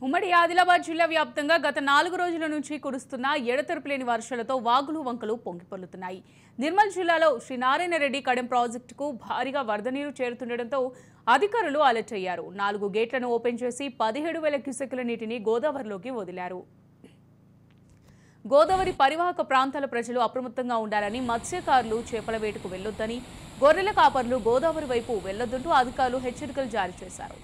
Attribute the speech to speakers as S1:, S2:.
S1: ఉమ్మడి ఆదిలాబాద్ జిల్లా వ్యాప్తంగా గత 4 రోజుల నుంచి కురుస్తున్న ఎడతెరపులేని వర్షాలతో వాగులు వంకలు పొంగిపొర్లుతున్నాయి. నిర్మల్ జిల్లాలో శ్రీ నారాయణ రెడ్డి కడెం ప్రాజెక్టుకు భారీగా వరద నీరు చేరుతుండటంతో అధికారులు అలర్ట్ అయ్యారు. 4 గేట్లను ఓపెన్ చేసి 17,000 క్యూసెక్కుల నీటిని గోదావరిలోకి వదిలారు. గోదావరి పరివాహక ప్రాంతాల ప్రజలు అప్రమత్తంగా ఉండాలని, మత్స్యకారులు చేపల వేటకు వెళ్లొద్దని, గొర్రెల కాపర్లు గోదావరి వైపు వెళ్లొద్దంటూ అధికారులు హెచ్చరికలు జారీ చేశారు.